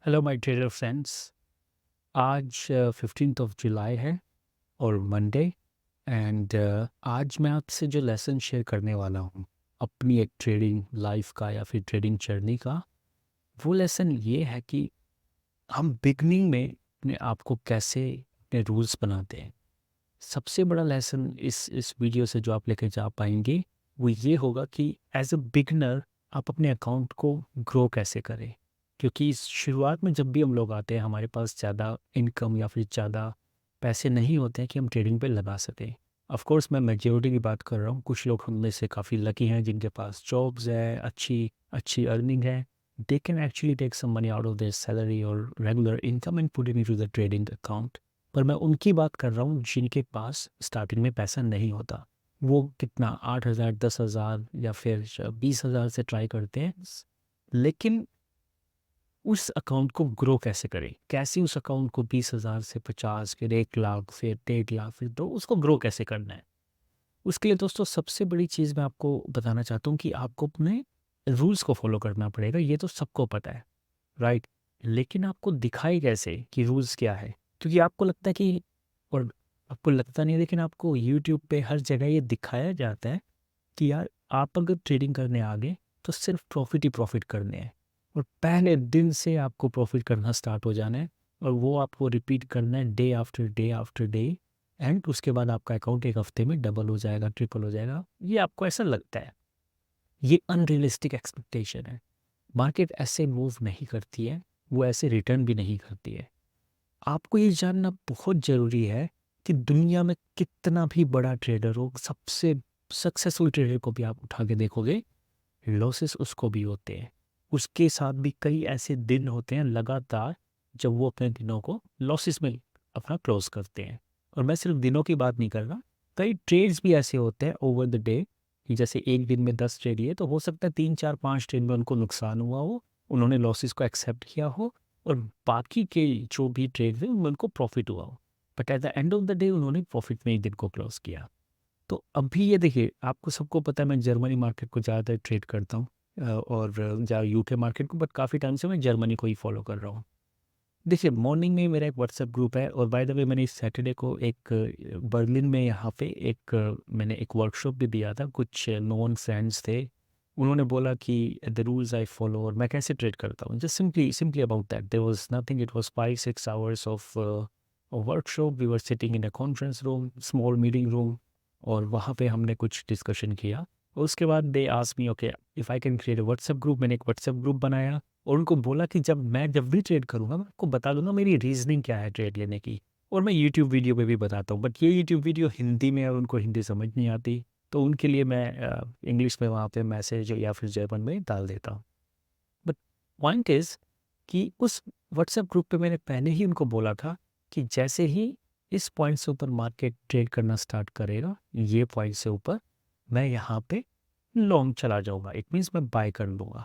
Hello my trader friends. आज 15th of July है और मंडे एंड आज मैं आपसे जो लेसन शेयर करने वाला हूँ अपनी एक ट्रेडिंग लाइफ का या फिर ट्रेडिंग जर्नी का, वो लेसन ये है कि हम बिगनिंग में अपने आप को कैसे अपने रूल्स बनाते हैं। सबसे बड़ा लेसन इस वीडियो से जो आप लेके जा पाएंगे वो ये होगा कि एज अ बिगनर आप अपने अकाउंट को ग्रो कैसे करें। क्योंकि इस शुरुआत में जब भी हम लोग आते हैं हमारे पास ज़्यादा इनकम या फिर ज़्यादा पैसे नहीं होते हैं कि हम ट्रेडिंग पे लगा सकें। ऑफ कोर्स मैं मेजोरिटी की बात कर रहा हूँ, कुछ लोग हम में से काफ़ी लकी हैं जिनके पास जॉब्स है, अच्छी अच्छी अर्निंग है। They can actually take some money out of their salary और regular income and put it into the trading account. पर मैं उनकी बात कर रहा हूँ जिनके पास स्टार्टिंग में पैसा नहीं होता। वो कितना 8,000 10,000 या फिर 20,000 से ट्राई करते हैं। लेकिन उस अकाउंट को ग्रो कैसे करें, कैसे उस अकाउंट को 20,000 से 50 फिर 1 लाख फिर 1.5 लाख फिर दो, उसको ग्रो कैसे करना है। उसके लिए दोस्तों सबसे बड़ी चीज़ मैं आपको बताना चाहता हूँ कि आपको अपने रूल्स को फॉलो करना पड़ेगा। ये तो सबको पता है, राइट। लेकिन आपको दिखाई कैसे कि रूल्स क्या है। क्योंकि आपको लगता है कि, और आपको लगता नहीं है लेकिन आपको यूट्यूब पे हर जगह ये दिखाया जाता है कि यार आप अगर ट्रेडिंग करने आ गए तो सिर्फ प्रॉफिट ही प्रॉफिट करने हैं और पहले दिन से आपको प्रॉफिट करना स्टार्ट हो जाना है और वो आपको रिपीट करना है day after day after day. And उसके बाद आपका अकाउंट एक हफ्ते में डबल हो जाएगा, ट्रिपल हो जाएगा। ये आपको ऐसा लगता है। ये अनरियलिस्टिक एक्सपेक्टेशन है। मार्केट ऐसे मूव नहीं करती है, वो ऐसे रिटर्न भी नहीं करती है। आपको ये जानना बहुत ज़रूरी है कि दुनिया में कितना भी बड़ा ट्रेडर हो, सबसे सक्सेसफुल ट्रेडर को भी आप उठा के देखोगे, लॉसेस उसको भी होते हैं। उसके साथ भी कई ऐसे दिन होते हैं लगातार जब वो अपने दिनों को लॉसेस में अपना क्लोज करते हैं। और मैं सिर्फ दिनों की बात नहीं कर रहा, कई ट्रेड्स भी ऐसे होते हैं ओवर द डे कि जैसे एक दिन में 10 ट्रेड लिए तो हो सकता है 3 4 5 ट्रेड में उनको नुकसान हुआ हो, उन्होंने लॉसेस को एक्सेप्ट किया हो और बाकी के जो भी ट्रेड थे उनमें उनको प्रॉफिट हुआ हो। But at the end of the day उन्होंने प्रॉफिट में ही दिन को क्लोज किया। तो अभी ये देखिए, आपको सबको पता है मैं जर्मनी मार्केट को ज़्यादातर ट्रेड करता हूँ और ज़्यादा यूके मार्केट को, बट काफ़ी टाइम से मैं जर्मनी को ही फॉलो कर रहा हूँ। देखिए मॉर्निंग में मेरा एक व्हाट्सएप ग्रुप है और बाय द वे मैंने इस सैटरडे को एक बर्लिन में यहाँ पे मैंने एक वर्कशॉप भी दिया था। कुछ नॉन फ्रेंड्स थे, उन्होंने बोला कि द रूल्स आई फॉलो और मैं कैसे ट्रेड करता हूँ। Just simply simply about that there was nothing, it was 5 6 hours of workshop. We were sitting in a conference room, small meeting room, और वहाँ पे हमने कुछ डिस्कशन किया। और उसके बाद they asked me okay if I can create a WhatsApp group. मैंने एक व्हाट्सएप ग्रुप बनाया और उनको बोला कि जब भी ट्रेड करूँगा मैं आपको बता दूंगा मेरी रीजनिंग क्या है ट्रेड लेने की। और मैं यूट्यूब वीडियो पे भी बताता हूँ, बट ये यूट्यूब वीडियो हिंदी में है और उनको हिंदी समझ नहीं आती, तो उनके लिए मैं इंग्लिश में वहाँ पे मैसेज या फिर जर्मन में डाल देता हूँ। बट पॉइंट इज़ कि उस व्हाट्सएप ग्रुप पे मैंने पहले ही उनको बोला था कि जैसे ही इस पॉइंट से ऊपर मार्केट ट्रेड करना स्टार्ट करेगा, ये पॉइंट से ऊपर, मैं यहाँ पे लॉन्ग चला जाऊँगा, इट मीन्स मैं बाय कर लूँगा।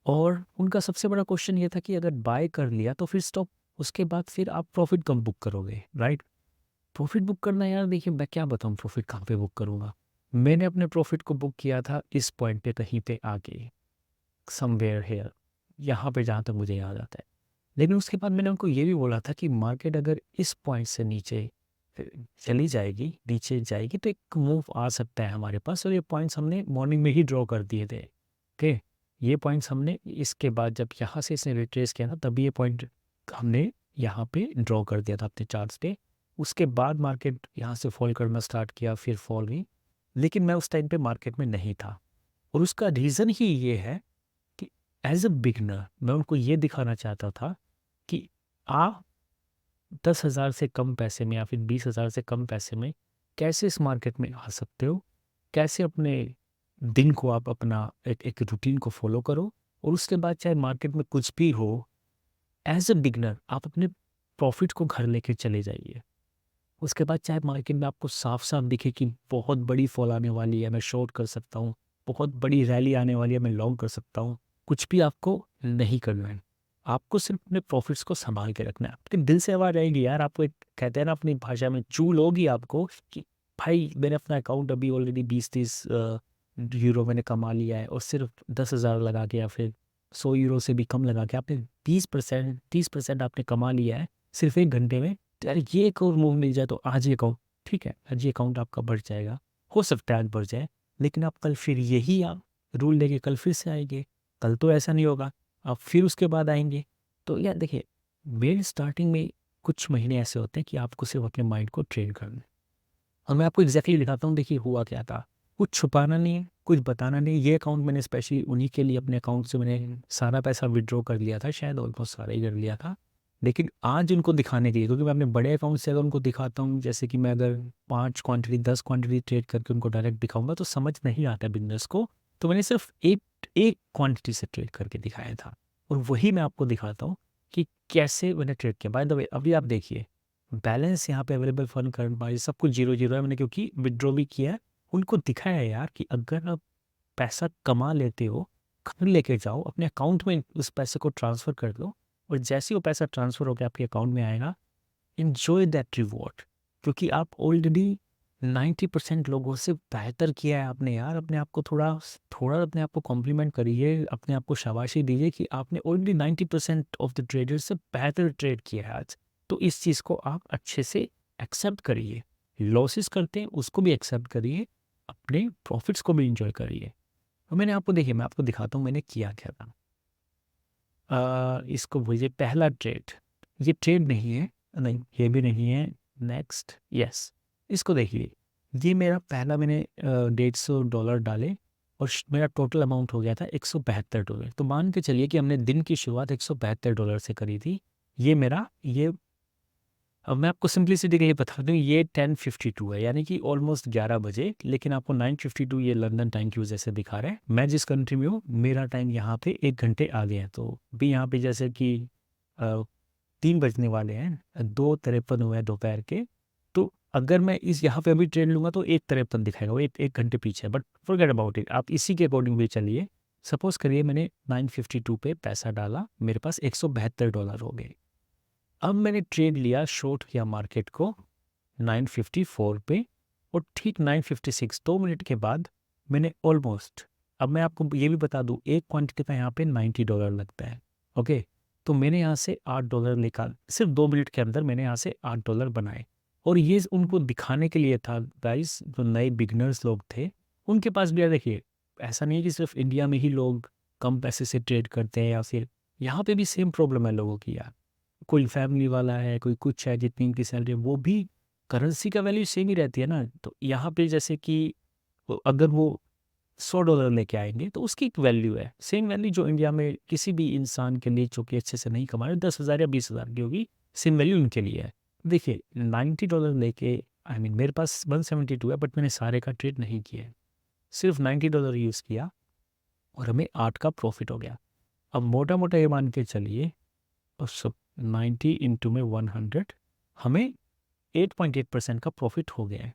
और उनका सबसे बड़ा क्वेश्चन ये था कि अगर बाय कर लिया तो फिर स्टॉप, उसके बाद फिर आप प्रॉफिट कब बुक करोगे, राइट। प्रॉफिट बुक करना, यार देखिए मैं क्या बताऊँ प्रॉफिट कहाँ पे बुक करूँगा। मैंने अपने प्रॉफिट को बुक किया था इस पॉइंट पे, कहीं पे आगे, समवेयर हेयर, यहाँ पे जहाँ तक मुझे याद आता है। लेकिन उसके बाद मैंने उनको ये भी बोला था कि मार्केट अगर इस पॉइंट से नीचे चली जाएगी, नीचे जाएगी, तो एक मूव आ सकता है हमारे पास। और ये पॉइंट्स हमने मॉर्निंग में ही ड्रॉ कर दिए थे। ओके, ये पॉइंट्स हमने इसके बाद जब यहाँ से इसने रिट्रेस किया था तभी ये पॉइंट हमने यहाँ पे ड्रॉ कर दिया था अपने चार्ट्स पे। उसके बाद मार्केट यहाँ से फॉल करना स्टार्ट किया, फिर फॉल हुई, लेकिन मैं उस टाइम पे मार्केट में नहीं था। और उसका रीज़न ही ये है कि एज अ बिगनर मैं उनको ये दिखाना चाहता था कि आप 10,000 से कम पैसे में या फिर 20,000 से कम पैसे में कैसे इस मार्केट में आ सकते हो, कैसे अपने दिन को आप अपना एक रूटीन को फॉलो करो, और उसके बाद चाहे मार्केट में कुछ भी हो, एज अ बिगनर आप अपने प्रॉफिट को घर लेके चले जाइए। उसके बाद चाहे मार्केट में आपको साफ साफ दिखे कि बहुत बड़ी फॉल आने वाली है, मैं शॉर्ट कर सकता हूँ, बहुत बड़ी रैली आने वाली है, मैं लॉन्ग कर सकता हूँ, कुछ भी आपको नहीं करना है। आपको सिर्फ अपने प्रॉफिट्स को संभाल के रखना है। आपके दिल से आवाज़ आएगी यार, आपको एक कहते हैं ना अपनी भाषा में चूल होगी आपको कि भाई मैंने अपना अकाउंट अभी ऑलरेडी 20 30 यूरो मैंने कमा लिया है और सिर्फ 10,000 लगा के या फिर 100 यूरो से भी कम लगा के आपने 20% 30% आपने कमा लिया है सिर्फ 1 घंटे में, तो यार ये एक और मूव मिल जाए तो आज ये अकाउंट, ठीक है, आज ये अकाउंट आपका बढ़ जाएगा। हो सकता है आज बढ़ जाए, लेकिन आप कल फिर यही आप रूल लेके कल फिर से आएँगे, कल तो ऐसा नहीं होगा, आप फिर उसके बाद आएँगे। तो यार देखिए, मेरे स्टार्टिंग में कुछ महीने ऐसे होते हैं कि आपको सिर्फ अपने माइंड को ट्रेन करना है। और मैं आपको एग्जैक्टली दिखाता हूँ, देखिए हुआ क्या था। कुछ छुपाना नहीं है, कुछ बताना नहीं है। ये अकाउंट मैंने स्पेशली उन्हीं के लिए, अपने अकाउंट से मैंने सारा पैसा विड्रॉ कर लिया था, शायद ऑलमोस्ट सारा ही कर लिया था। लेकिन आज उनको दिखाने के लिए, क्योंकि मैं अपने बड़े अकाउंट से अगर उनको दिखाता हूँ, जैसे कि मैं अगर 5 क्वांटिटी 10 क्वांटिटी ट्रेड करके उनको डायरेक्ट दिखाऊंगा तो समझ नहीं आता बिजनेस को। तो मैंने सिर्फ एक एक क्वांटिटी से ट्रेड करके दिखाया था, और वही मैं आपको दिखाता हूँ कि कैसे मैंने ट्रेड किया। बाय द वे, अभी आप देखिए बैलेंस यहाँ पे अवेलेबल फंड करंट बाय सब कुछ 0 है, मैंने क्योंकि विड्रॉ भी किया है। उनको दिखाया है यार कि अगर आप पैसा कमा लेते हो, घर लेके जाओ, अपने अकाउंट में उस पैसे को ट्रांसफ़र कर दो, और जैसे ही वो पैसा ट्रांसफ़र होकर आपके अकाउंट में आएगा, एन्जॉय दैट रिवॉर्ड, क्योंकि आप ऑलरेडी 90% लोगों से बेहतर किया है आपने यार। अपने आप को थोड़ा थोड़ा अपने आप को कॉम्प्लीमेंट करिए, अपने आप को शाबाशी दीजिए कि आपने ऑलरेडी 90% ऑफ द ट्रेडर से बेहतर ट्रेड किया है आज। तो इस चीज़ को आप अच्छे से एक्सेप्ट करिए। लॉसेस करते हैं उसको भी एक्सेप्ट करिए, अपने प्रॉफिट्स को भी इंजॉय करिए। तो मैंने आपको, देखिए मैं आपको दिखाता हूँ मैंने किया क्या था। इसको बोलिए पहला ट्रेड, ये ट्रेड नहीं है, नहीं ये भी नहीं है। नेक्स्ट, यस, इसको देखिए, ये मेरा पहला, मैंने $150 डाले और मेरा टोटल अमाउंट हो गया था $172। तो मान के चलिए कि हमने दिन की शुरुआत $172 से करी थी। ये मेरा ये, अब मैं आपको सिंप्लिसिटी के लिए बता दूँ, ये 10:52 है, यानी कि ऑलमोस्ट 11 बजे, लेकिन आपको 9:52 ये लंदन टाइम की वजह से दिखा रहा है। मैं जिस कंट्री में हूँ, मेरा टाइम यहाँ पे 1 घंटे आगे है। तो भी यहाँ पे जैसे कि 3 बजने वाले हैं, 2:53 हुए हैं दोपहर के। तो अगर मैं इस यहाँ पे अभी ट्रेन लूँगा तो 1:53 दिखाएगा, वो एक घंटे पीछे है, बट फॉरगेट अबाउट इट, आप इसी के अकॉर्डिंग भी चलिए। सपोज़ करिए मैंने 9:52 पे पैसा डाला, मेरे पास $172 हो गए। अब मैंने ट्रेड लिया, शॉर्ट किया मार्केट को 9:54 पे, और ठीक 9:56 2 मिनट के बाद मैंने ऑलमोस्ट, अब मैं आपको ये भी बता दूँ, एक क्वांटिटी का यहाँ पे $90 लगता है। ओके, तो मैंने यहाँ से $8 निकाल, सिर्फ 2 मिनट के अंदर मैंने यहाँ से $8 बनाए। और ये उनको दिखाने के लिए था गाइस, जो नए बिगनर्स लोग थे उनके पास भी, यार देखिए, ऐसा नहीं है कि सिर्फ इंडिया में ही लोग कम पैसे से ट्रेड करते हैं, या फिर यहाँ पे भी सेम प्रॉब्लम है लोगों की यार। कोई फैमिली वाला है, कोई कुछ है, जितनी उनकी सैलरी है, वो भी करेंसी का वैल्यू सेम ही रहती है ना। तो यहाँ पे जैसे कि अगर वो $100 लेके आएंगे तो उसकी एक वैल्यू है, सेम वैल्यू जो इंडिया में किसी भी इंसान के लिए जो कि अच्छे से नहीं कमा रहे, 10,000 या 20,000 की होगी, सेम वैल्यू उनके लिए है। देखिए $90 लेके, आई मीन मेरे पास 172 है, बट मैंने सारे का ट्रेड नहीं किया है, सिर्फ $90 यूज़ किया, और हमें 8 का प्रॉफिट हो गया। अब मोटा मोटा ये मान के चलिए, और सब 90 इंटू में 100, हमें 8.8% का प्रॉफिट हो गया है।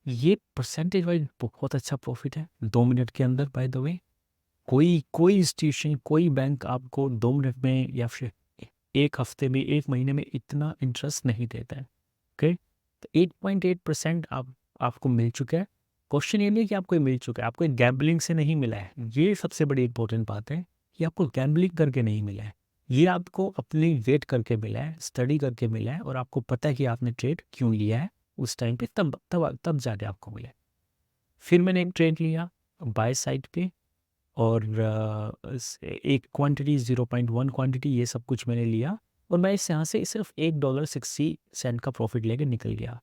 ये परसेंटेज वाइज बहुत अच्छा प्रॉफिट है 2 मिनट के अंदर। बाय द वे, कोई इंस्टीट्यूशन, कोई बैंक आपको 2 मिनट में या फिर 1 हफ्ते में, 1 महीने में इतना इंटरेस्ट नहीं देता है। ओके, तो 8.8% आपको मिल चुका है। क्वेश्चन ये नहीं है कि आपको ये मिल चुका है, आपको एक गैम्बलिंग से नहीं मिला है। ये सबसे बड़ी इंपॉर्टेंट बात है कि आपको गैम्बलिंग करके नहीं मिला है, ये आपको अपनी वेट करके मिला है, स्टडी करके मिला है, और आपको पता है कि आपने ट्रेड क्यों लिया है उस टाइम पे, तब जाके आपको मिला है। फिर मैंने एक ट्रेड लिया बाय साइड पे, और एक क्वांटिटी 0.1 क्वांटिटी, ये सब कुछ मैंने लिया, और मैं इस यहाँ से सिर्फ $1.60 का प्रॉफिट लेके निकल गया।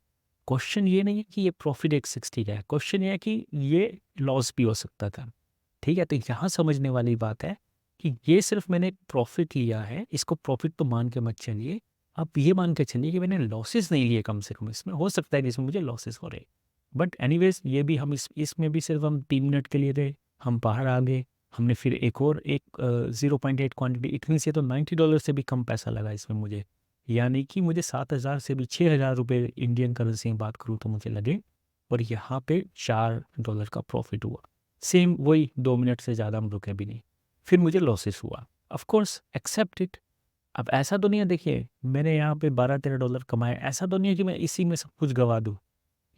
क्वेश्चन ये नहीं है कि ये प्रॉफिट 160 का है, क्वेश्चन ये है कि ये लॉस भी हो सकता था। ठीक है, तो यहाँ समझने वाली बात है कि ये सिर्फ मैंने प्रॉफिट लिया है, इसको प्रॉफिट तो मान के मत चलिए, आप ये मान के चलिए कि मैंने लॉसेस नहीं लिए, कम से कम इसमें हो सकता है कि इसमें मुझे लॉसेस हो रहे, बट एनीवेज ये भी हम इसमें भी सिर्फ हम 3 मिनट के लिए थे, हम बाहर आ गए। हमने फिर एक और एक 0.8 क्वांटिटी, इतनी से तो $90 से भी कम पैसा लगा इसमें मुझे, यानी कि मुझे 7,000 से भी 6,000 रुपये इंडियन करेंसी में बात करूँ तो मुझे लगे, और यहाँ पे $4 का प्रॉफिट हुआ। सेम वही 2 मिनट से ज़्यादा हम रुके भी नहीं, फिर मुझे लॉसेस हुआ। Of course accept it. अब ऐसा तो नहीं है, देखिए मैंने यहाँ पे $12-13 कमाए, ऐसा तो नहीं है कि मैं इसी में सब कुछ गवा दूँ।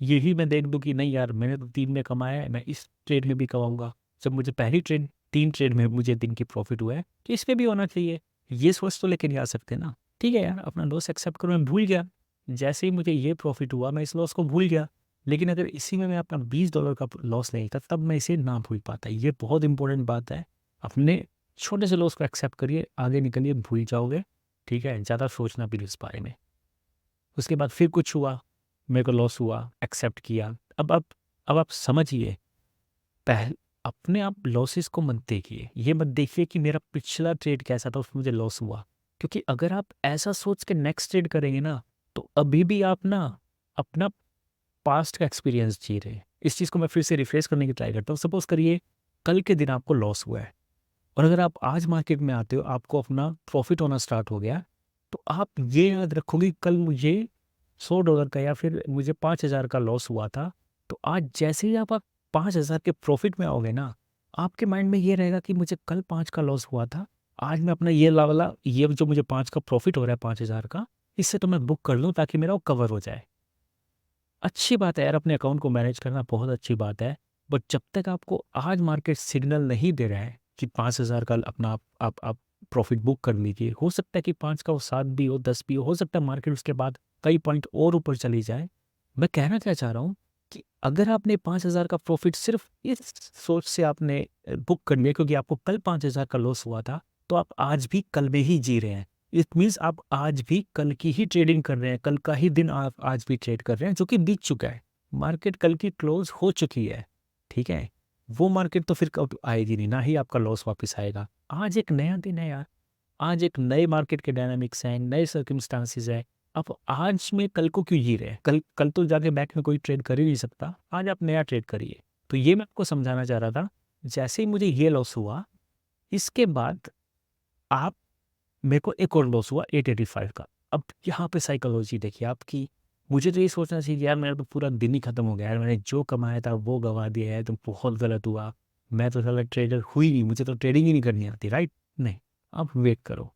यही मैं देख दूँ कि नहीं यार, मैंने तो 3 में कमाया है, मैं इस ट्रेड में भी कमाऊँगा। जब मुझे पहली ट्रेड 3 ट्रेड में मुझे दिन की प्रॉफिट हुआ है, तो इस पे भी होना चाहिए। ये सोच तो लेके नहीं आ सकते ना। ठीक है यार, अपना लॉस एक्सेप्ट करो, मैं भूल गया। जैसे ही मुझे ये प्रॉफिट हुआ, मैं इस लॉस को भूल गया। लेकिन अगर इसी में मैं अपना $20 का लॉस नहीं था, तब मैं इसे ना भूल पाता। ये बहुत इंपॉर्टेंट बात है। अपने छोटे से लॉस को एक्सेप्ट करिए, आगे निकलिए, भूल जाओगे। ठीक है, ज़्यादा सोचना भी नहीं इस बारे में। उसके बाद फिर कुछ हुआ, मेरे को लॉस हुआ, एक्सेप्ट किया। अब आप समझिए, पहले अपने आप लॉसेस को मत देखिए। ये मत देखिए कि मेरा पिछला ट्रेड कैसा था, उसमें मुझे लॉस हुआ। क्योंकि अगर आप ऐसा सोच के नेक्स्ट ट्रेड करेंगे ना, तो अभी भी आप ना अपना पास्ट का एक्सपीरियंस जी रहे हैं। इस चीज़ को मैं फिर से रिफ्रेश करने की ट्राई करता हूँ। सपोज करिए कल के दिन आपको लॉस हुआ है, और अगर आप आज मार्केट में आते हो, आपको अपना प्रॉफिट होना स्टार्ट हो गया, तो आप ये याद रखोगे कल मुझे $100 का या फिर मुझे 5,000 का लॉस हुआ था। तो आज जैसे ही आप 5,000 के प्रॉफिट में आओगे ना, आपके माइंड में ये रहेगा कि मुझे कल 5 का लॉस हुआ था, आज मैं अपना ये वाला, ये जो मुझे 5 का प्रॉफिट हो रहा है 5,000 का, इससे तो मैं बुक कर लूँ ताकि मेरा वो कवर हो जाए। अच्छी बात है यार, अपने अकाउंट को मैनेज करना बहुत अच्छी बात है। बट जब तक आपको आज मार्केट सिग्नल नहीं दे रहा है कि 5,000 का अपना आप प्रॉफिट बुक कर लीजिए, हो सकता है कि 5 का वो 7 भी हो, 10 भी हो सकता है मार्केट उसके बाद कई पॉइंट और ऊपर चली जाए। मैं कहना क्या चाह रहा हूँ कि अगर आपने 5,000 का प्रॉफिट सिर्फ इस सोच से आपने बुक कर लिया क्योंकि आपको कल 5,000 का लॉस हुआ था, तो आप आज भी कल में ही जी रहे हैं। इट मीन्स आप आज भी कल की ही ट्रेडिंग कर रहे हैं, कल का ही दिन आप आज भी ट्रेड कर रहे हैं, जो कि बीत चुका है। मार्केट कल की क्लोज हो चुकी है। ठीक है, वो मार्केट तो फिर कब आएगी नहीं, ना ही आपका लॉस वापस आएगा। आज एक नया दिन है यार, आज एक नए मार्केट के डायनामिक्स हैं, नए सर्कमस्टांसिस है। आप आज में कल को क्यों जी रहे हैं? कल कल तो जाके बैंक में कोई ट्रेड कर ही नहीं सकता। आज आप नया ट्रेड करिए। तो ये मैं आपको समझाना चाह रहा था। जैसे ही मुझे ये लॉस हुआ, इसके बाद आप मेरे को एक और लॉस हुआ 885 का। अब यहाँ पे साइकोलॉजी देखिए आपकी। मुझे तो ये सोचना चाहिए यार, मेरा तो पूरा दिन ही खत्म हो गया यार, मैंने जो कमाया था वो गवा दिया है, तो बहुत गलत हुआ। मैं तो साला ट्रेडर हुई नहीं, मुझे तो ट्रेडिंग ही नहीं करनी आती, राइट? नहीं, आप वेट करो,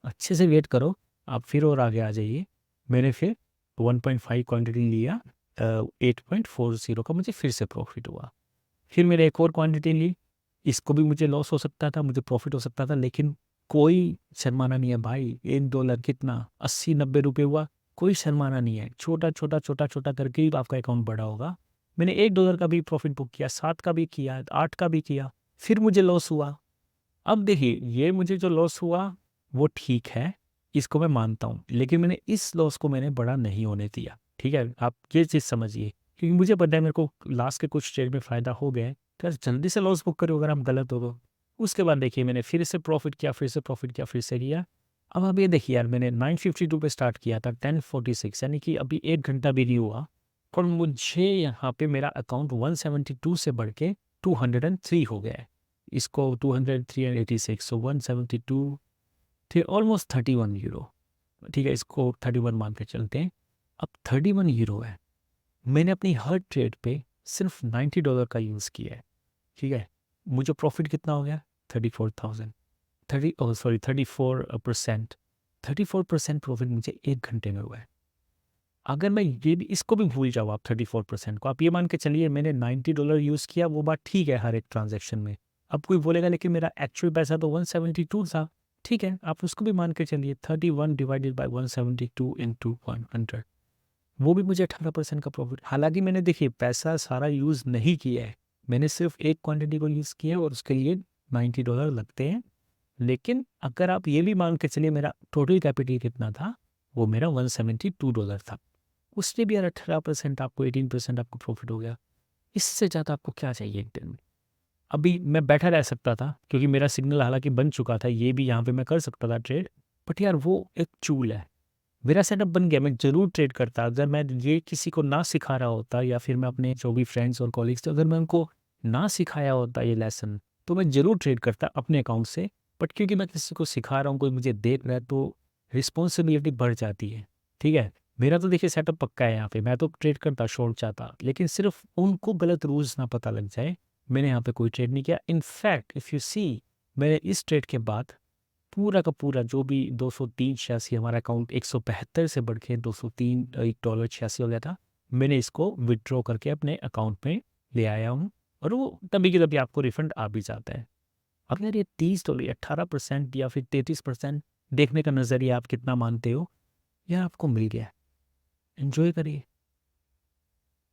अच्छे से वेट करो। आप फिर और आगे आ जाइए। मैंने फिर 1.5 क्वांटिटी लिया, 8.40 का मुझे फिर से प्रॉफिट हुआ। फिर मैंने एक और क्वांटिटी ली, इसको भी मुझे लॉस हो सकता था, मुझे प्रॉफिट हो सकता था, लेकिन कोई शर्माना नहीं है भाई। $1 कितना, 80-90 हुआ। कोई शर्माना नहीं है, छोटा छोटा छोटा छोटा करके ही आपका अकाउंट बड़ा होगा। मैंने $1 का भी प्रॉफिट बुक किया, 7 का भी किया, 8 का भी किया, फिर मुझे लॉस हुआ। अब देखिए, ये मुझे जो लॉस हुआ वो ठीक है, इसको मैं मानता हूँ, लेकिन मैंने इस लॉस को मैंने बड़ा नहीं होने दिया। ठीक है, आप ये चीज़ समझिए, क्योंकि मुझे पता है मेरे को लास्ट के कुछ ट्रेड में फ़ायदा हो गया है। तो यार जल्दी से लॉस बुक करो अगर आप गलत हो तो। उसके बाद देखिए, मैंने फिर से प्रॉफिट किया, फिर से प्रॉफिट किया, फिर से किया। अब आप ये देखिए यार, मैंने 952 पे स्टार्ट किया था, 1046, यानी कि अभी 1 घंटा भी नहीं हुआ, और मुझे यहाँ पे मेरा अकाउंट 172 से बढ़ के 203 हो गया है। इसको 203 एंड 86, सो 172 थे, ऑलमोस्ट €31। ठीक है, इसको 31 मान के चलते हैं। अब €31 है। मैंने अपनी हर ट्रेड पे सिर्फ $90 का यूज़ किया है। ठीक है, मुझे प्रॉफिट कितना हो गया? 34,000, 34%। 34% प्रॉफिट मुझे 1 घंटे में हुआ है। अगर मैं ये भी, इसको भी भूल जाओ आप 34% को, आप ये मान के चलिए मैंने $90 यूज़ किया, वो बात ठीक है हर एक ट्रांजैक्शन में। अब कोई बोलेगा लेकिन मेरा एक्चुअल पैसा तो 172 था। ठीक है, आप उसको भी मान के चलिए, 31 डिवाइडेड बाई 172 इंटू 100, वो भी मुझे 18% का प्रॉफिट। हालांकि मैंने देखिए पैसा सारा यूज़ नहीं किया है, मैंने सिर्फ एक क्वांटिटी को यूज़ किया है और उसके लिए $90 लगते हैं। लेकिन अगर आप ये भी मान के चलिए मेरा टोटल कैपिटल कितना था, वो मेरा $172 था। उससे भी यार 18%, आपको 18% आपको प्रॉफिट हो गया। इससे ज़्यादा आपको क्या चाहिए एक दिन में? अभी मैं बैठा रह सकता था क्योंकि मेरा सिग्नल हालांकि बन चुका था, ये भी यहाँ पे मैं कर सकता था ट्रेड, बट यार वो एक चूल है। मेरा सेटअप बन गया, मैं ज़रूर ट्रेड करता। अगर मैं ये किसी को ना सिखा रहा होता, या फिर मैं अपने जो भी फ्रेंड्स और कॉलीग्स थे, अगर मैं उनको ना सिखाया होता ये लेसन, तो मैं ज़रूर ट्रेड करता अपने अकाउंट से। बट क्योंकि मैं किसी को सिखा रहा हूँ, कोई मुझे देख रहा है, तो रिस्पॉन्सिबिलिटी बढ़ जाती है। ठीक है, मेरा तो देखिए सेटअप पक्का है यहाँ पे, मैं तो ट्रेड करता, शॉर्ट जाता, लेकिन सिर्फ उनको गलत रूल्स ना पता लग जाए, मैंने यहाँ पे कोई ट्रेड नहीं किया। इनफैक्ट इफ़ यू सी, मैंने इस ट्रेड के बाद पूरा का पूरा जो भी 203.86, हमारा अकाउंट 175 से बढ़ के 203 $1.86 हो गया था, मैंने इसको विड्रॉ करके अपने अकाउंट में ले आया हूँ, और वो तभी की तभी आपको रिफंड आ भी जाता है। अगर ये $30 18% या फिर 33% देखने का नज़रिया आप कितना मानते हो, यार आपको मिल गया, एंजॉय करिए।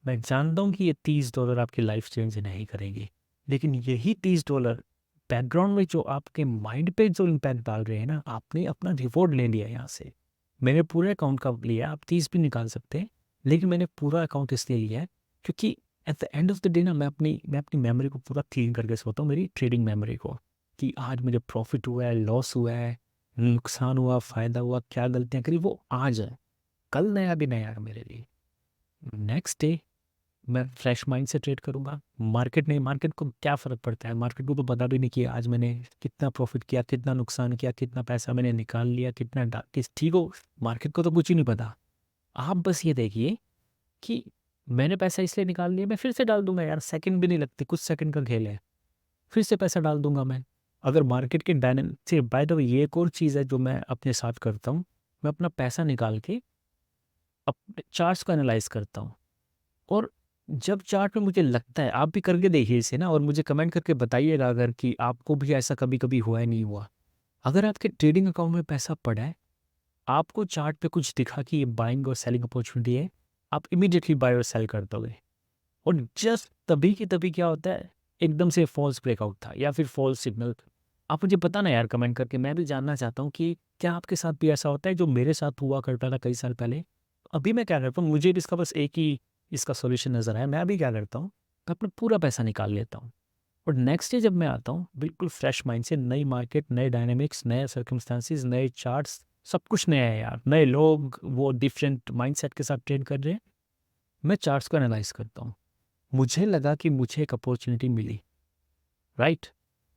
मैं जानता हूँ कि ये $30 आपकी लाइफ चेंज नहीं करेंगे, लेकिन यही $30 बैकग्राउंड में जो आपके माइंड पे जो इम्पैक्ट डाल रहे हैं ना, आपने अपना रिवॉर्ड ले लिया यहाँ से। मैंने पूरे अकाउंट का लिया, आप 30 भी निकाल सकते हैं, लेकिन मैंने पूरा अकाउंट इसलिए लिया है क्योंकि at the end of the day ना मैं अपनी मेमोरी को पूरा क्लीन करके सोता हूँ, मेरी ट्रेडिंग मेमोरी को, कि आज मुझे प्रॉफिट हुआ है, लॉस हुआ है, नुकसान हुआ, फ़ायदा हुआ, क्या गलतियाँ करी, वो आज है। कल नया दिन है यार मेरे लिए। नेक्स्ट डे मैं फ्रेश माइंड से ट्रेड करूँगा। मार्केट को क्या फ़र्क पड़ता है? मार्केट को तो पता भी नहीं कि आज मैंने कितना प्रॉफ़िट किया, कितना नुकसान किया, कितना पैसा मैंने निकाल लिया, कितना डा किस ठीक हो, मार्केट को तो कुछ ही नहीं पता। आप बस ये देखिए कि मैंने पैसा इसलिए निकाल लिया, मैं फिर से डाल दूँगा यार, सेकंड भी नहीं लगते, कुछ सेकंड का खेल है। फिर से पैसा डाल दूँगा मैं। अगर मार्केट के से बाय द वे ये एक और चीज़ है जो मैं अपने साथ करता हूँ, मैं अपना पैसा निकाल के अपने चार्ट्स को एनालाइज़ करता हूँ। और जब चार्ट में मुझे लगता है, आप भी करके देखिए इसे ना, और मुझे कमेंट करके बताइएगा अगर कि आपको भी ऐसा कभी-कभी हुआ है, नहीं हुआ। अगर आपके ट्रेडिंग अकाउंट में पैसा पड़ा है, आपको चार्ट पे कुछ दिखा कि ये बाइंग और सेलिंग अपॉर्चुनिटी है, आप इमीडिएटली बाय और सेल कर दोगे। और जस्ट तभी की तभी क्या होता है, एकदम से फॉल्स ब्रेकआउट था या फिर फॉल्स सिग्नल। आप मुझे बताना यार कमेंट करके, मैं भी जानना चाहता हूँ कि क्या आपके साथ भी ऐसा होता है जो मेरे साथ हुआ करता था कई साल पहले। अभी मैं क्या करता हूँ, मुझे इसका बस एक ही इसका सॉल्यूशन नज़र आया। मैं अभी क्या करता हूँ, मैं अपना पूरा पैसा निकाल लेता हूँ और नेक्स्ट डे जब मैं आता हूँ बिल्कुल फ्रेश माइंड से, नई मार्केट, नए डायनेमिक्स, नए सर्कमस्टांसिस, नए चार्ट्स, सब कुछ नया है यार, नए लोग, वो डिफरेंट माइंडसेट के साथ ट्रेड कर रहे हैं। मैं चार्ट्स को एनालाइज करता हूँ, मुझे लगा कि मुझे एक अपॉर्चुनिटी मिली, राइट?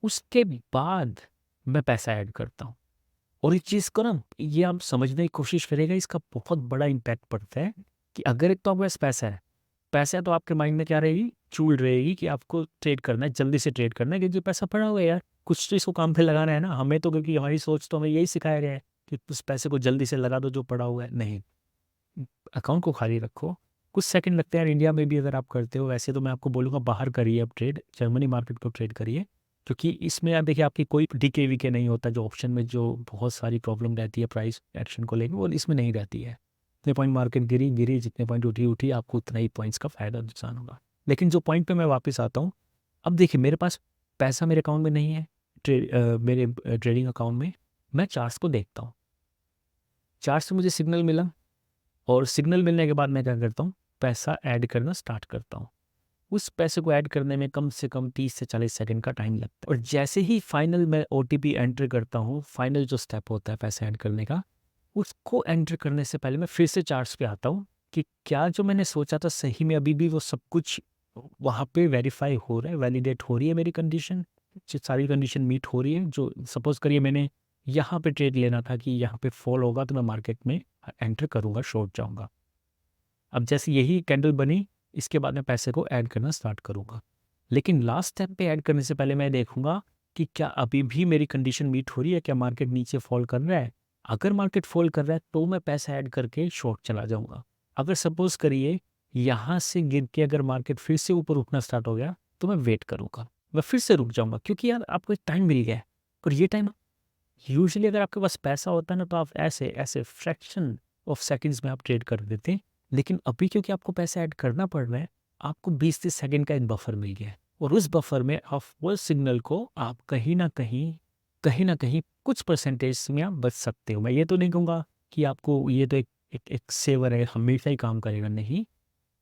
उसके बाद मैं पैसा ऐड करता हूँ। और इस चीज़ को ना, ये आप समझने की कोशिश करेगा, इसका बहुत बड़ा इम्पैक्ट पड़ता है कि अगर एक तो आपके पास पैसा है तो आपके माइंड में क्या रहेगी, चूल रहेगी कि आपको ट्रेड करना है, जल्दी से ट्रेड करना है, क्योंकि पैसा पड़ा हुआ है यार, कुछ तो इसको काम पे लगाना है ना हमें तो, क्योंकि हमारी सोच तो हमें यही सिखाया गया है कि उस पैसे को जल्दी से लगा दो जो पड़ा हुआ है। नहीं, अकाउंट को खाली रखो। कुछ सेकंड लगते हैं यार, इंडिया में भी अगर आप करते हो, वैसे तो मैं आपको बोलूँगा बाहर करिए अब ट्रेड, जर्मनी मार्केट को ट्रेड करिए, क्योंकि इसमें आप देखिए आपकी कोई डीके वीके नहीं होता, जो ऑप्शन में जो बहुत सारी प्रॉब्लम रहती है प्राइस एक्शन को लेकर, वो इसमें नहीं रहती है। जितने पॉइंट मार्केट गिरी, जितने पॉइंट उठी, आपको उतना ही पॉइंट्स का फ़ायदा नुकसान होगा। लेकिन जो पॉइंट पे मैं वापस आता हूँ, अब देखिए मेरे पास पैसा मेरे अकाउंट में नहीं है, मेरे ट्रेडिंग अकाउंट में, मैं चार्ट्स को देखता हूँ। चार्ट से मुझे सिग्नल मिला और सिग्नल मिलने के बाद मैं क्या करता हूँ, पैसा ऐड करना स्टार्ट करता हूँ। उस पैसे को ऐड करने में कम से कम 30 से 40 सेकंड का टाइम लगता है, और जैसे ही फाइनल मैं ओटीपी एंटर करता हूँ, फाइनल जो स्टेप होता है पैसा ऐड करने का, उसको एंटर करने से पहले मैं फिर से चार्ट्स पे आता हूँ कि क्या जो मैंने सोचा था सही में अभी भी वो सब कुछ वहाँ पे वेरीफाई हो रहा है, वैलिडेट हो रही है मेरी कंडीशन, सारी कंडीशन मीट हो रही है। जो सपोज़ करिए मैंने यहाँ पे ट्रेड लेना था कि यहाँ पे फॉल होगा तो मैं मार्केट में एंटर करूँगा, शॉर्ट जाऊँगा। अब जैसे यही कैंडल बनी, इसके बाद मैं पैसे को ऐड करना स्टार्ट करूँगा। लेकिन लास्ट स्टेप पे ऐड करने से पहले मैं देखूँगा कि क्या अभी भी मेरी कंडीशन मीट हो रही है, क्या मार्केट नीचे फॉल कर रहा है। अगर मार्केट फॉल कर रहा है तो मैं पैसा ऐड करके शॉर्ट चला जाऊँगा। अगर सपोज़ करिए यहाँ से गिर के अगर मार्केट फिर से ऊपर उठना स्टार्ट हो गया, तो मैं वेट करूँगा, मैं फिर से रुक जाऊँगा, क्योंकि यार आपको एक टाइम मिल गया है। और ये टाइम यूजुअली अगर आपके पास पैसा होता है ना, तो आप ऐसे ऐसे फ्रैक्शन ऑफ सेकंड्स में आप ट्रेड कर देते हैं। लेकिन अभी क्योंकि आपको पैसा ऐड करना पड़ रहा है, आपको 20-30 सेकंड का एक बफर मिल गया है, और उस बफर में आप वो सिग्नल को आप कहीं ना कहीं कुछ परसेंटेज में आप बच सकते हो। मैं ये तो नहीं कहूँगा कि आपको ये तो एक सेवर है, हमेशा ही काम करेगा, नहीं।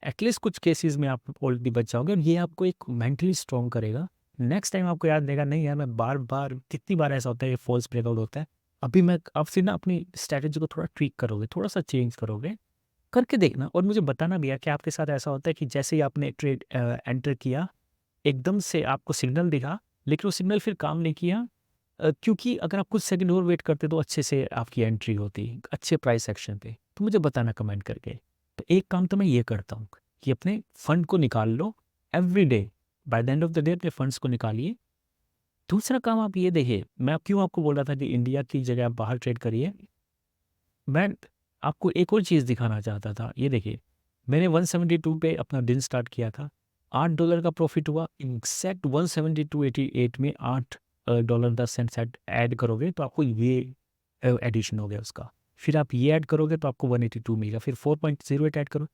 एटलीस्ट कुछ केसेस में आप ऑलरेडी बच जाओगे, और ये आपको एक मेंटली स्ट्रॉन्ग करेगा। नेक्स्ट टाइम आपको याद रहेगा, नहीं यार मैं बार बार, कितनी बार ऐसा होता है, ये फॉल्स ब्रेकआउट होता है, अभी मैं आपसे ना अपनी स्ट्रैटेजी को थोड़ा ट्विक करोगे, थोड़ा सा चेंज करोगे, करके देखना और मुझे बताना भी यार कि आपके साथ ऐसा होता है कि जैसे ही आपने ट्रेड एंटर किया, एकदम से आपको सिग्नल दिखा, लेकिन वो सिग्नल फिर काम नहीं किया, क्योंकि अगर आप कुछ सेकंड और वेट करते तो अच्छे से आपकी एंट्री होती, अच्छे प्राइस एक्शन पे। तो मुझे बताना कमेंट करके। तो एक काम तो मैं ये करता हूँ कि अपने फंड को निकाल लो every day, by the end of the day अपने फंड्स को निकालिए। दूसरा काम आप ये देखिए, मैं क्यों आपको बोल रहा था कि इंडिया की जगह आप बाहर ट्रेड करिए। मैं आपको एक और चीज़ दिखाना चाहता था, ये देखिए, मैंने 172 पे अपना दिन स्टार्ट किया था, $8 का प्रॉफिट हुआ, एग्जैक्ट 172.88 में 8 डॉलर 10 सेंट्स ऐड करोगे तो आपको ये एडिशन हो गया उसका। फिर आप ये ऐड करोगे तो आपको 182 मिलेगा। फिर 4.08 ऐड करो,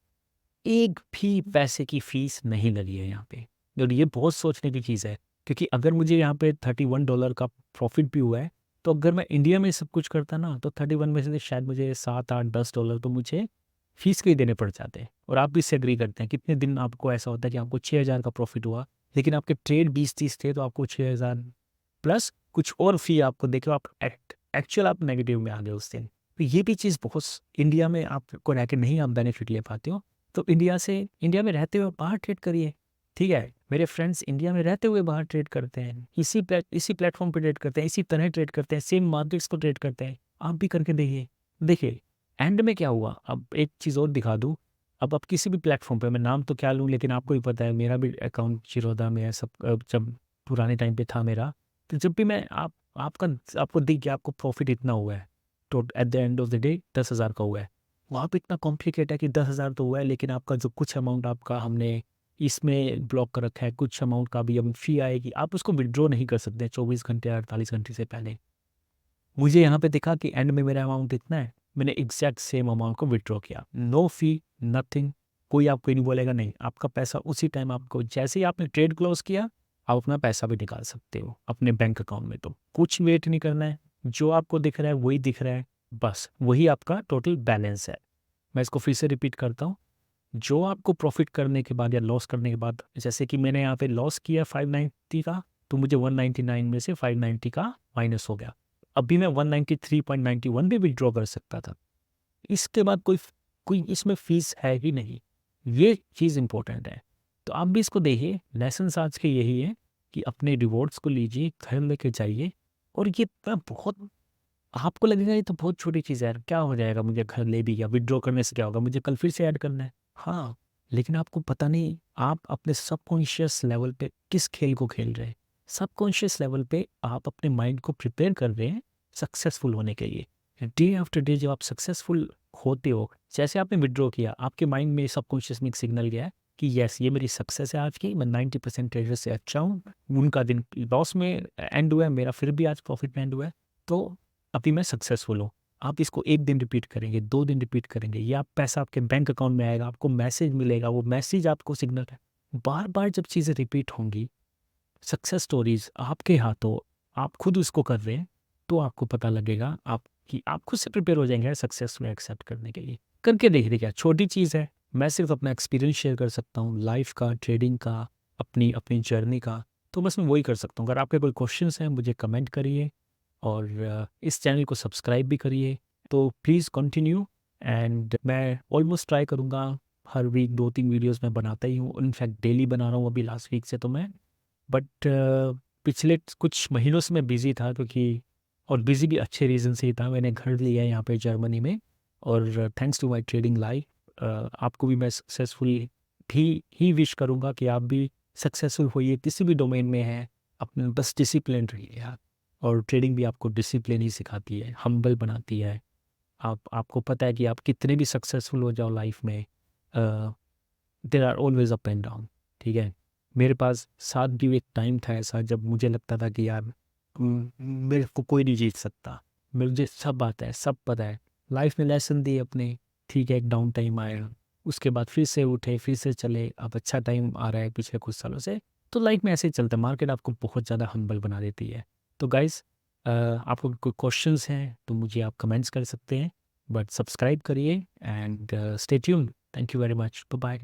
एक भी पैसे की फ़ीस नहीं लगी है यहाँ पे। और ये बहुत सोचने की चीज़ है, क्योंकि अगर मुझे यहाँ पे $31 का प्रॉफ़िट भी हुआ है, तो अगर मैं इंडिया में सब कुछ करता ना, तो 31 में से शायद मुझे 7, 8, $10 तो मुझे फ़ीस के ही देने पड़ जाते। और आप भी इससे एग्री करते हैं, कितने दिन आपको ऐसा होता है कि आपको 6,000 का प्रॉफ़िट हुआ, लेकिन आपके ट्रेड 20-30 थे, तो आपको 6,000 प्लस कुछ और फ़ी आपको देके आप एक्चुअल आप नेगेटिव में आ गए उस दिन। तो ये भी चीज़ बहुत इंडिया में आपको रह के नहीं आप बेनिफिट ले पाते हो। तो इंडिया में रहते हुए बाहर ट्रेड करिए, ठीक है? मेरे फ्रेंड्स इंडिया में रहते हुए बाहर ट्रेड करते हैं, इसी प्लेटफ़ॉर्म पे ट्रेड करते हैं, इसी तरह ट्रेड करते हैं, सेम मार्केट्स को ट्रेड करते हैं। आप भी करके देखिए। देखिए, एंड में क्या हुआ, अब एक चीज़ और दिखा दूँ, अब आप किसी भी प्लेटफ़ॉर्म पे, मैं नाम तो क्या लूँ, लेकिन आपको भी पता है मेरा भी अकाउंट ज़ीरोधा में है, सब जब पुराने टाइम पे था मेरा, तो जब भी मैं आपको दिख गया आपको प्रॉफ़िट इतना हुआ है, तो at the end of the day 10,000 का हुआ है। वहाँ पे इतना कॉम्प्लिकेट है कि 10,000 तो हुआ है, लेकिन आपका जो कुछ अमाउंट आपका हमने इसमें ब्लॉक कर रखा है, कुछ अमाउंट का भी अब फ़ी आएगी, आप उसको विथड्रॉ नहीं कर सकते 24 घंटे या 48 घंटे से पहले। मुझे यहाँ पे दिखा कि एंड में मेरा अमाउंट इतना है, मैंने एग्ज़ैक्ट सेम अमाउंट को विथड्रॉ किया। नो फ़ी, नथिंग, कोई आपको ये नहीं बोलेगा, नहीं, आपका पैसा उसी टाइम आपको जैसे ही आपने ट्रेड क्लोज़ किया, आप अपना पैसा भी निकाल सकते हो अपने बैंक अकाउंट में। तो कुछ वेट नहीं करना है, जो आपको दिख रहा है वही दिख रहा है, बस वही आपका टोटल बैलेंस है। मैं इसको फिर से रिपीट करता हूँ, जो आपको प्रॉफ़िट करने के बाद या लॉस करने के बाद, जैसे कि मैंने यहाँ पे लॉस किया 590 का, तो मुझे 199 में से 590 का माइनस हो गया। अभी मैं 193.91 भी विथड्रॉ कर सकता था। इसके बाद कोई इसमें फ़ीस है ही नहीं। ये चीज़ इम्पोर्टेंट है। तो आप भी इसको देखिए, लेसन्स आज के यही है कि अपने रिवॉर्ड्स को लीजिए, घर लेके जाइए, और ये मैं बहुत, आपको लगेगा ये तो बहुत छोटी चीज़ है यार, क्या हो जाएगा, मुझे घर ले भी गया, विथड्रॉ करने से क्या होगा, मुझे कल फिर से ऐड करना है। हाँ, लेकिन आपको पता नहीं आप अपने सबकॉन्शियस लेवल पे किस खेल को खेल रहे हैं। सबकॉन्शियस लेवल पे आप अपने माइंड को प्रिपेयर कर रहे हैं सक्सेसफुल होने के लिए। डे आफ्टर डे जब आप सक्सेसफुल होते हो, जैसे आपने विथड्रॉ किया, आपके माइंड में सबकॉन्शियस में एक सिग्नल गया है कि यस, ये मेरी सक्सेस है आज की, मैं 90% ट्रेडर से अच्छा हूँ। उनका दिन लॉस में एंड हुआ है, मेरा फिर भी आज प्रॉफिट में एंड हुआ है, तो अभी मैं सक्सेसफुल हूँ। आप इसको 1 दिन रिपीट करेंगे, 2 दिन रिपीट करेंगे, या पैसा आपके बैंक अकाउंट में आएगा, आपको मैसेज मिलेगा, वो मैसेज आपको सिग्नल है। बार-बार जब चीज़ें रिपीट होंगी, सक्सेस स्टोरीज़ आपके हाथों, आप खुद उसको कर रहे हैं, तो आपको पता लगेगा आप खुद से प्रिपेयर हो जाएँगे सक्सेस में एक्सेप्ट करने के लिए। करके देखिए, क्या छोटी चीज़ है, मैं सिर्फ़ अपना एक्सपीरियंस शेयर कर सकता हूँ, लाइफ़ का, ट्रेडिंग का, अपनी अपनी जर्नी का, तो बस मैं वही कर सकता हूँ। अगर आपके कोई क्वेश्चन्स हैं, मुझे कमेंट करिए, और इस चैनल को सब्सक्राइब भी करिए। तो प्लीज़ कंटिन्यू, एंड मैं ऑलमोस्ट ट्राई करूँगा, हर वीक 2-3 वीडियोज़ मैं बनाता ही हूँ, इनफैक्ट डेली बना रहा हूँ अभी लास्ट वीक से, तो मैं, बट पिछले कुछ महीनों से मैं बिज़ी था, क्योंकि और बिज़ी भी अच्छे रीज़न से ही था, मैंने घर लिया है यहाँ पे जर्मनी में, और thanks to my trading life आपको भी मैं सक्सेसफुल ही विश करूँगा कि आप भी सक्सेसफुल होइए, किसी भी डोमेन में हैं, अपने बस डिसिप्लिन रहिए यार। और ट्रेडिंग भी आपको डिसिप्लिन ही सिखाती है, हम्बल बनाती है। आपको पता है कि आप कितने भी सक्सेसफुल हो जाओ लाइफ में, there are always up and down, ठीक है? मेरे पास साथ भी एक टाइम था ऐसा, जब मुझे लगता था कि यार मेरे को कोई नहीं जीत सकता, मुझे सब आता है, सब पता है। लाइफ में लेसन दिए अपने, ठीक है, एक डाउन टाइम आया, उसके बाद फिर से उठे, फिर से चले, अब अच्छा टाइम आ रहा है पिछले कुछ सालों से। तो लाइफ में ऐसे ही चलता है, मार्केट आपको बहुत ज़्यादा हम्बल बना देती है। तो गाइज़, आपको कोई क्वेश्चंस हैं तो मुझे आप कमेंट्स कर सकते हैं, बट सब्सक्राइब करिए, and stay tuned. Thank you very much, bye bye.